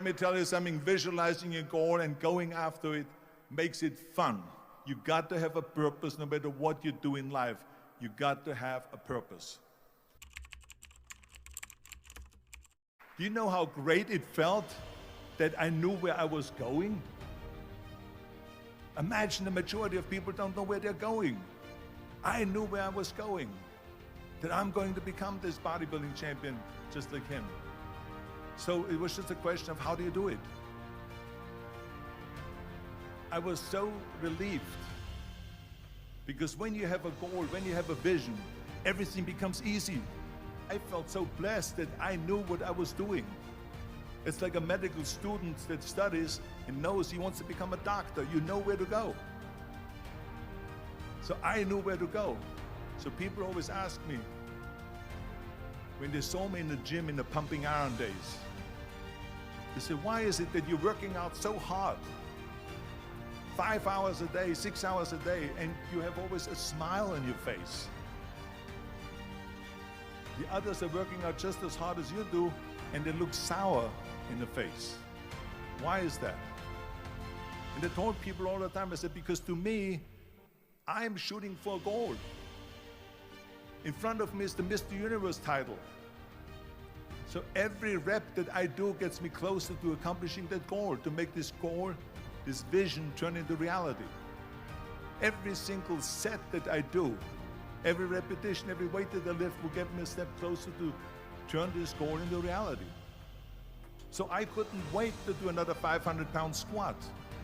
Let me tell you something, visualizing your goal and going after it makes it fun. You got to have a purpose no matter what you do in life. You got to have a purpose. Do you know how great it felt that I knew where I was going? Imagine the majority of people don't know where they're going. I knew where I was going, that I'm going to become this bodybuilding champion just like him. So it was just a question of how do you do it? I was so relieved because when you have a goal, when you have a vision, everything becomes easy. I felt so blessed that I knew what I was doing. It's like a medical student that studies and knows he wants to become a doctor. You know where to go. So I knew where to go. So people always ask me, when they saw me in the gym in the pumping iron days, they say, why is it that you're working out so hard? 5 hours a day, 6 hours a day, and you have always a smile on your face. The others are working out just as hard as you do, and they look sour in the face. Why is that? And I told people all the time, I said, because to me, I'm shooting for a goal. In front of me is the Mr. Universe title. So every rep that I do gets me closer to accomplishing that goal, to make this goal, this vision turn into reality. Every single set that I do, every repetition, every weight that I lift will get me a step closer to turn this goal into reality. So I couldn't wait to do another 500-pound squat.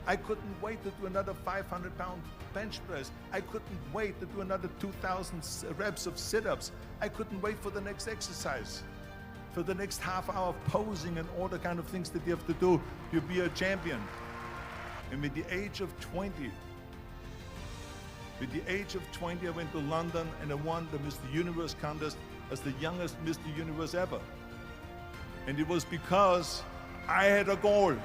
I couldn't wait to do another 500-pound bench press. I couldn't wait to do another 2,000 reps of sit-ups. I couldn't wait for the next exercise, for the next half hour of posing and all the kind of things that you have to do to be a champion. And with the age of 20, I went to London and I won the Mr. Universe contest as the youngest Mr. Universe ever. And it was because I had a goal.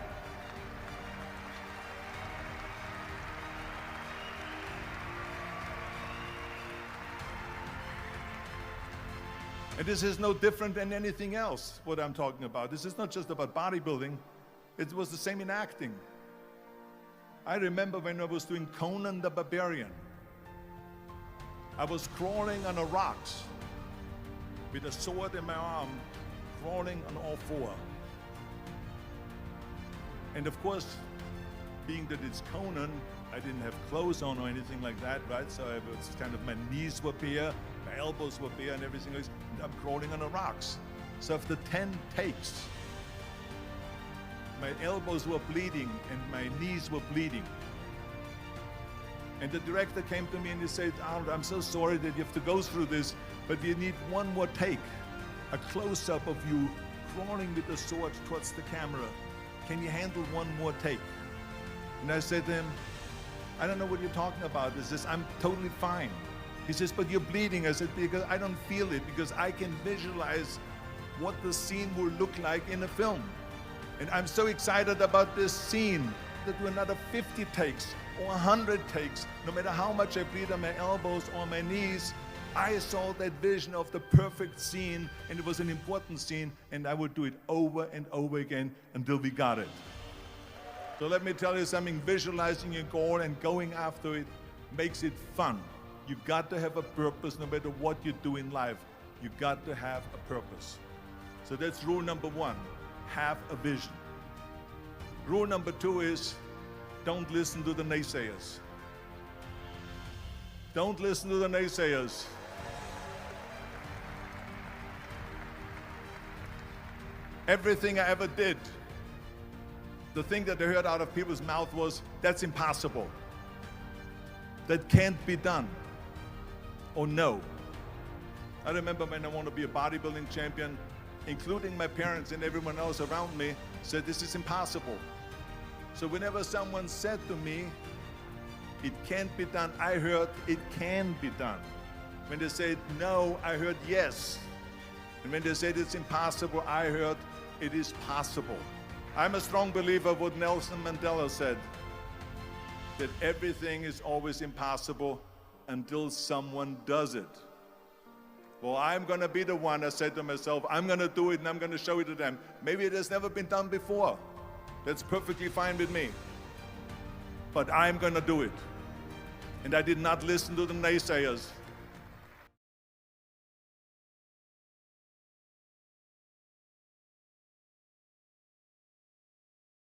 And this is no different than anything else, what I'm talking about. This is not just about bodybuilding. It was the same in acting. I remember when I was doing Conan the Barbarian. I was crawling on the rocks with a sword in my arm, crawling on all four. And of course, being that it's Conan, I didn't have clothes on or anything like that, right? So I was kind of, my knees were bare, my elbows were bare and everything else. And I'm crawling on the rocks. So after 10 takes, my elbows were bleeding and my knees were bleeding. And the director came to me and he said, Arnold, I'm so sorry that you have to go through this, but you need one more take. A close-up of you crawling with the sword towards the camera. Can you handle one more take? And I said to him, I don't know what you're talking about. He says, I'm totally fine. He says, but you're bleeding. I said, because I don't feel it, because I can visualize what the scene will look like in a film. And I'm so excited about this scene to do another 50 takes or 100 takes, no matter how much I bleed on my elbows or my knees. I saw that vision of the perfect scene, and it was an important scene, and I would do it over and over again until we got it. So let me tell you something, visualizing your goal and going after it makes it fun. You've got to have a purpose no matter what you do in life. You've got to have a purpose. So that's rule number one, have a vision. Rule number two is, don't listen to the naysayers. Don't listen to the naysayers. Everything I ever did, the thing that I heard out of people's mouth was, that's impossible. That can't be done. Or no. I remember when I wanted to be a bodybuilding champion, including my parents and everyone else around me, said this is impossible. So whenever someone said to me, it can't be done, I heard it can be done. When they said no, I heard yes. And when they said it's impossible, I heard it is possible. I'm a strong believer of what Nelson Mandela said, that everything is always impossible until someone does it. Well, I'm going to be the one, I said to myself, I'm going to do it and I'm going to show it to them. Maybe it has never been done before. That's perfectly fine with me. But I'm gonna do it. And I did not listen to the naysayers.